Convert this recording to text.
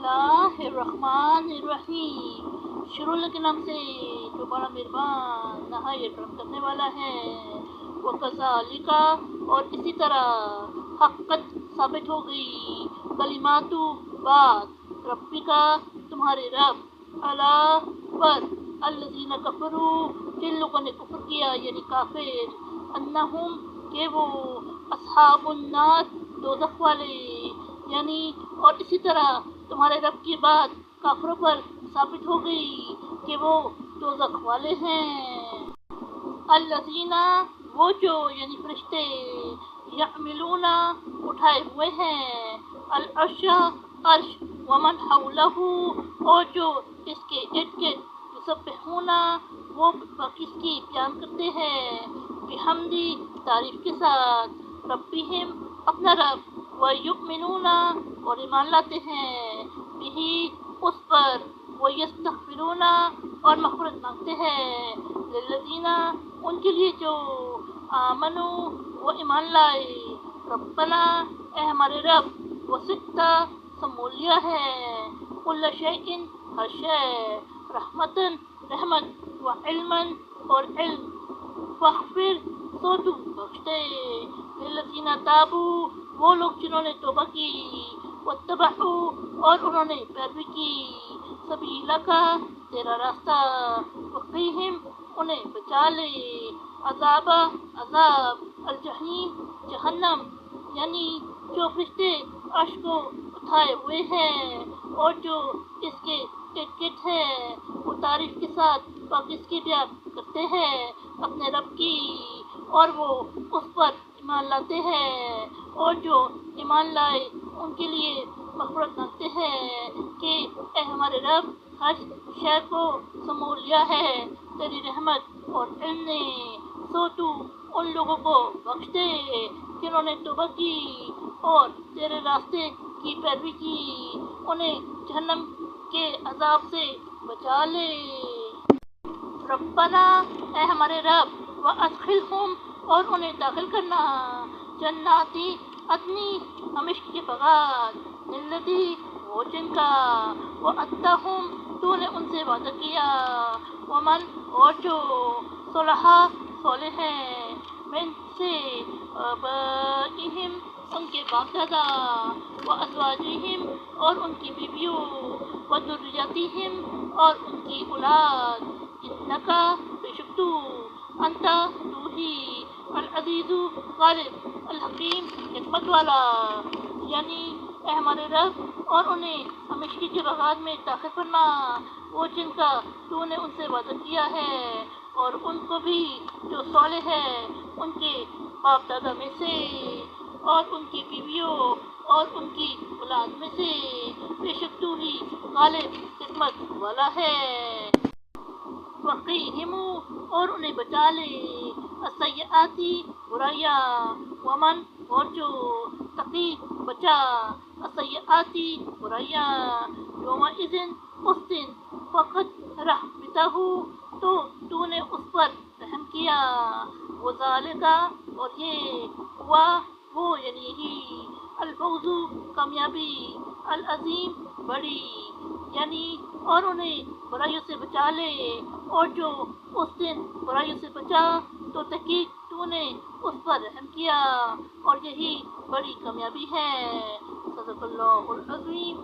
बिस्मिल्लाहिर्रहमानिर्रहीम। शुरू के नाम से जो बड़ा मेहरबान नहायत रहम करने वाला है। वकज़ालिका और इसी तरह हक़्क़त साबित हो गई कलिमातु बात रब्बिका तुम्हारे रब अला पर अल्लज़ीना कफ़रू जिन लोगों ने कुफ्र किया यानी काफिर अन्नहुम के वो अस्हाबुन नार दोज़ख वाले यानी। और इसी तरह तुम्हारे रब की बात काफिरों पर साबित हो गई कि वो दोज़ख वाले हैं। अल्लज़ीना वो जो यानी फरिश्ते यहमिलूना उठाए हुए हैं अल अर्शा अर्श वमन हौलहू और जो इसके इर्द गिर्द युसब्बिहूना वो किसकी बयान करते हैं बिहम्दी तारीफ के साथ रब्बिहिम अपना रब व युमिनूना और ईमान लाते हैं बिही उस पर व यस्तगफिरूना और मग़फ़िरत मांगते हैं लिल्लज़ीना उनके लिए जो आमनू वो ईमान लाए रब्बना ए हमारे रब वसिअता समूल लिया है कुल्ल शैइन हर शै रहमतन रहमत व इल्मन और इल्म फ़ग़फ़िर तो तू बख्श दे लिल्लज़ीना ताबू वो लोग जिन्होंने तौबा की वत्तबअू और उन्होंने पैरवी की सबीला का तेरा रास्ता वक़ीहिम उन्हें बचा ले अज़ाब अल-जहीम जहन्नम यानी जो फरिश्ते अर्श को उठाए हुए हैं और जो इसके इर्द-गिर्द है वो तारीफ के साथ किसकी बयान करते हैं अपने रब की और वो उस पर ईमान लाते हैं और जो ईमान लाए उनके लिए मग़फ़िरत मांगते हैं कि ए हमारे रब हर शय को समूल लिया है तेरी रहमत और इल्म ने सो तू उन लोगों को बख्श दे जिन्होंने तौबा की और तेरे रास्ते की पैरवी की उन्हें जहन्नम के अज़ाब से बचा ले। रब्बना ए हमारे रब व अदखिलहुम और उन्हें दाखिल करना जन्नाती अदनी हमेशा के बगात निल्लती वो जिनका वो अत्ताहुम तूने उनसे वादा किया वमन और जो सोलहा सोले हैं में से आबाइहिम उनके बाप दादा व अज़वाजिहिम और उनकी बीवियों व दुर्रियतिहिम और उनकी औलाद इन्नका बेशक तू अंता तू ही अल अज़ीज़ु गालिब अल हकीम हिकमत वाला यानी ए हमारे रब और उन्हें हमेशा के बगात में दाखिल फरमा वो जिनका तूने उनसे वादा किया है और उनको भी जो सौले है उनके बाप दादा में से और उनकी बीवियों और उनकी औलाद में से बेशक तू ही गालिब हिकमत वाला है। वक़ीहिमु और उन्हें बचा ले अस्सय्याती बुराइयाँ वमन और जो तकी बचा अस्सय्याती बुराइयाँ यौमइज़िन उस दिन फ़क़द रहमतहू तो तूने उस पर रहम किया वज़ालिका और ये हुआ वो यानी ही अल-फ़ौज़ु कामयाबी अल-अज़ीम बड़ी यानी और उन्हें बुराइयों से बचा ले और जो उस दिन बुराइयों से बचा तो तहक़ीक़ तूने उस पर रहम किया और यही बड़ी कामयाबी है। सदक़ल्लाहुल अज़ीम।